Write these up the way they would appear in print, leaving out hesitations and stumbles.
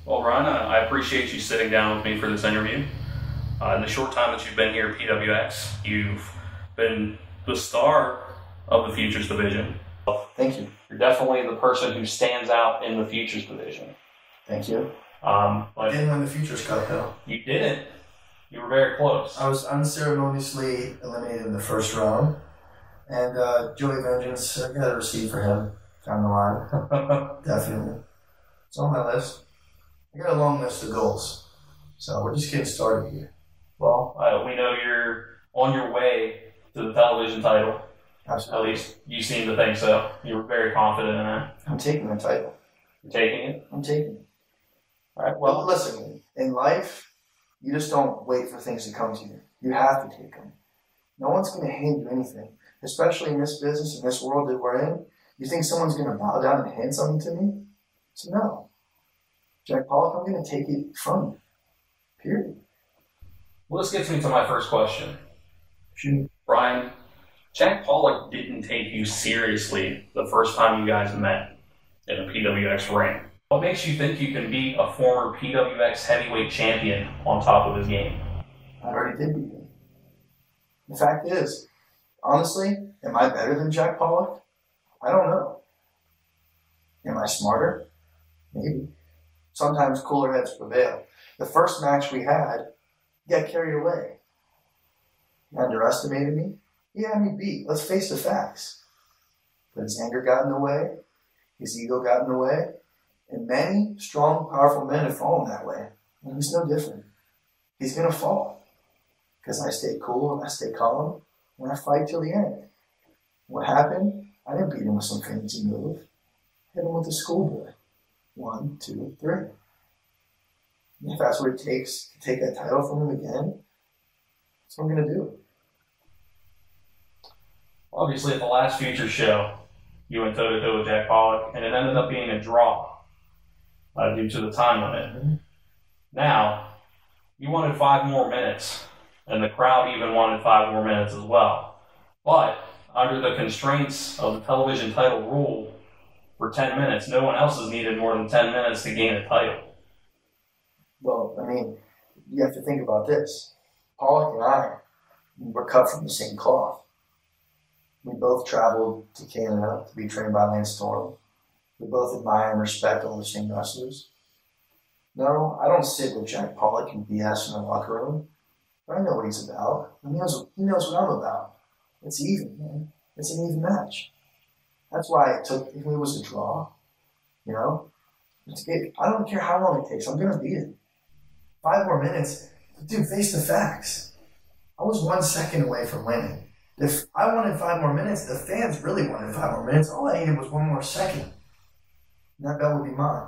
Well, Ron, I appreciate you sitting down with me for this interview. In the short time that you've been here at PWX, you've been the star of the Futures Division. Thank you. You're definitely the person who stands out in the Futures Division. Thank you. But Didn't win the Futures Cup, though. you didn't. You were very close. I was unceremoniously eliminated in the first round. And Joey Vengeance, I got a receipt for him down the line. Definitely. It's on my list. I got a long list of goals. So we're just getting started here. Well, we know you're on your way to the television title. Absolutely. At least you seem to think so. You were very confident in that. I'm taking the title. You're taking it? I'm taking it. All right. Well, listen, in life, you just don't wait for things to come to you. You have to take them. No one's going to hand you anything, especially in this business, in this world that we're in. You think someone's going to bow down and hand something to me? So no. Jack Pollock, I'm going to take it from you. Period. Well, this gets me to my first question. Shoot. Brian, Jack Pollock didn't take you seriously the first time you guys met in a PWX ring. What makes you think you can beat a former PWX heavyweight champion on top of his game? I already did beat him. The fact is, honestly, am I better than Jack Pollock? I don't know. Am I smarter? Maybe. Sometimes cooler heads prevail. The first match we had, he got carried away. He underestimated me. He had me beat. Let's face the facts. But his anger got in the way. His ego got in the way. And many strong, powerful men have fallen that way. And he's no different. He's going to fall. Because I stay cool and I stay calm. And I fight till the end. What happened? I didn't beat him with some fancy move. I hit him with a schoolboy. 1, 2, 3. And if that's what it takes to take that title from him again, that's what I'm going to do. Obviously, at the last Future show, you went toe-to-toe with Jack Pollock, and it ended up being a draw due to the time limit. Mm-hmm. Now, you wanted 5 more minutes, and the crowd even wanted 5 more minutes as well. But under the constraints of the television title rule, for 10 minutes, no one else is needed more than 10 minutes to gain a title. Well, I mean, you have to think about this. Pollock and I were cut from the same cloth. We both traveled to Canada to be trained by Lance Storm. We both admire and respect all the same wrestlers. No, I don't sit with Jack Pollock and BS in the locker room. But I know what he's about. He knows what I'm about. It's even, man. It's an even match. That's why it was a draw. You know? I don't care how long it takes. I'm going to beat it. 5 more minutes. Dude, face the facts. I was 1 second away from winning. If I wanted 5 more minutes, the fans really wanted 5 more minutes. All I needed was 1 more second. And that belt would be mine.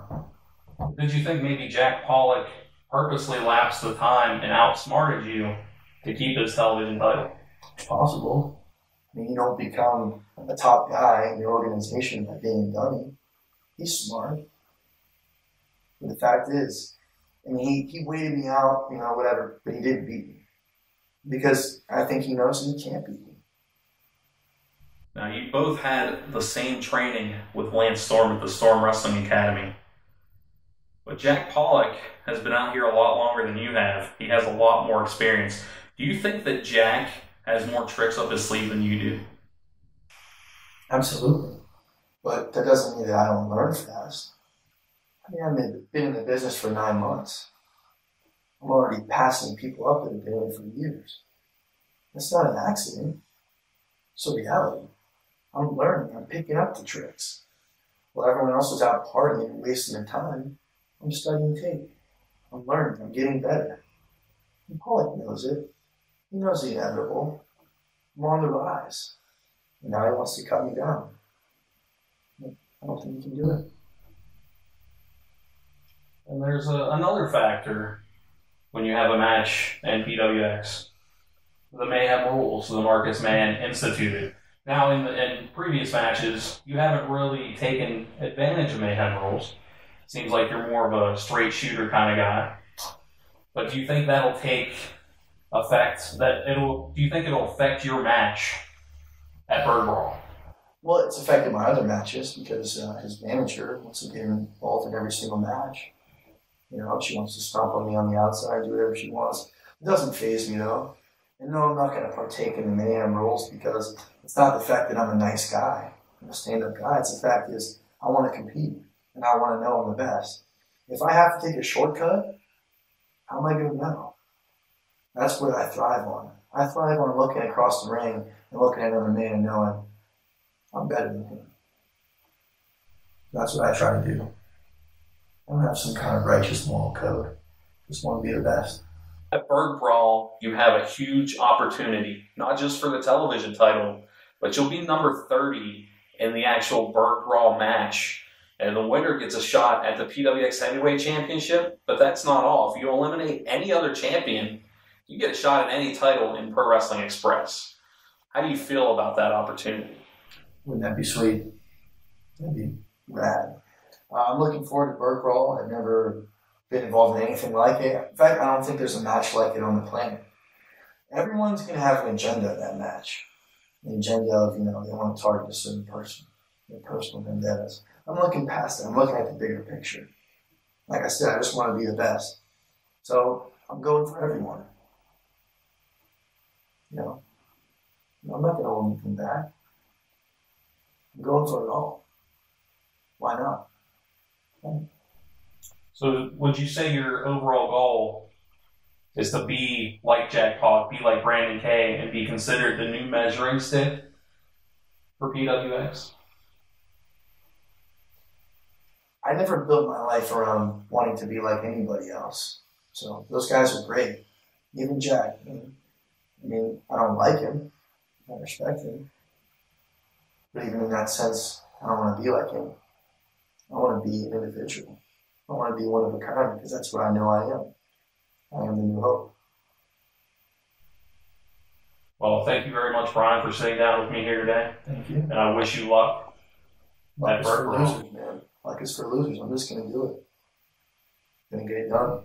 Did you think maybe Jack Pollock purposely lapsed the time and outsmarted you to keep his television title? It's possible. I mean, you don't become a top guy in your organization by being a dummy. He's smart. But the fact is, I mean, he waited me out, whatever, but he didn't beat me. Because I think he knows he can't beat me. Now, you both had the same training with Lance Storm at the Storm Wrestling Academy. But Jack Pollock has been out here a lot longer than you have. He has a lot more experience. Do you think that Jack has more tricks up his sleeve than you do? Absolutely. But that doesn't mean that I don't learn fast. I mean, I've been in the business for 9 months. I'm already passing people up that have been in it for years. That's not an accident. It's a reality. I'm learning. I'm picking up the tricks. While everyone else is out partying and wasting their time, I'm studying tape. I'm learning. I'm getting better. And Pollock knows it. He knows the inevitable. I'm on the rise. And now he wants to cut me down. I don't think he can do it. And there's another factor when you have a match in PWX. The Mayhem rules, the Marcus Mann instituted. Now, in previous matches, you haven't really taken advantage of Mayhem rules. Seems like you're more of a straight shooter kind of guy. But do you think that'll take effect? Do you think it'll affect your match at Bird Brawl? Well, it's affected my other matches because his manager wants to get involved in every single match. You know, she wants to stomp on me on the outside, do whatever she wants. It doesn't faze me though. And no, I'm not going to partake in the mayhem rules because it's not the fact that I'm a nice guy, I'm a stand-up guy. It's the fact is I want to compete and I want to know I'm the best. If I have to take a shortcut, how am I going to know? That's what I thrive on. I thrive on looking across the ring and looking at another man and knowing I'm better than him. That's what I try to do. I don't have some kind of righteous moral code. Just want to be the best. At Berg Brawl, you have a huge opportunity, not just for the television title, but you'll be number 30 in the actual Berg Brawl match. And the winner gets a shot at the PWX Heavyweight Championship, but that's not all. If you eliminate any other champion, you get a shot at any title in Pro Wrestling Express. How do you feel about that opportunity? Wouldn't that be sweet? That'd be rad. I'm looking forward to Berg Brawl. I've never been involved in anything like it. In fact, I don't think there's a match like it on the planet. Everyone's going to have an agenda in that match. An agenda of, you know, they want to target a certain person. Their personal vendettas. I'm looking past that. I'm looking at the bigger picture. Like I said, I just want to be the best. So I'm going for everyone. You know, I'm not going to hold anything back. I'm going for it all. Why not? So would you say your overall goal is to be like Jack Pollock, be like Brandon Kay, and be considered the new measuring stick for PWX? I never built my life around wanting to be like anybody else. So those guys are great. Even Jack. I mean, I don't like him. I respect him. But even in that sense, I don't want to be like him. I want to be an individual. I want to be one of a kind because that's what I know I am. I am the new hope. Well, thank you very much, Brian, for sitting down with me here today. Thank you. And I wish you luck. Luck is for losers, man. Luck is for losers. I'm just going to do it. Going to get it done.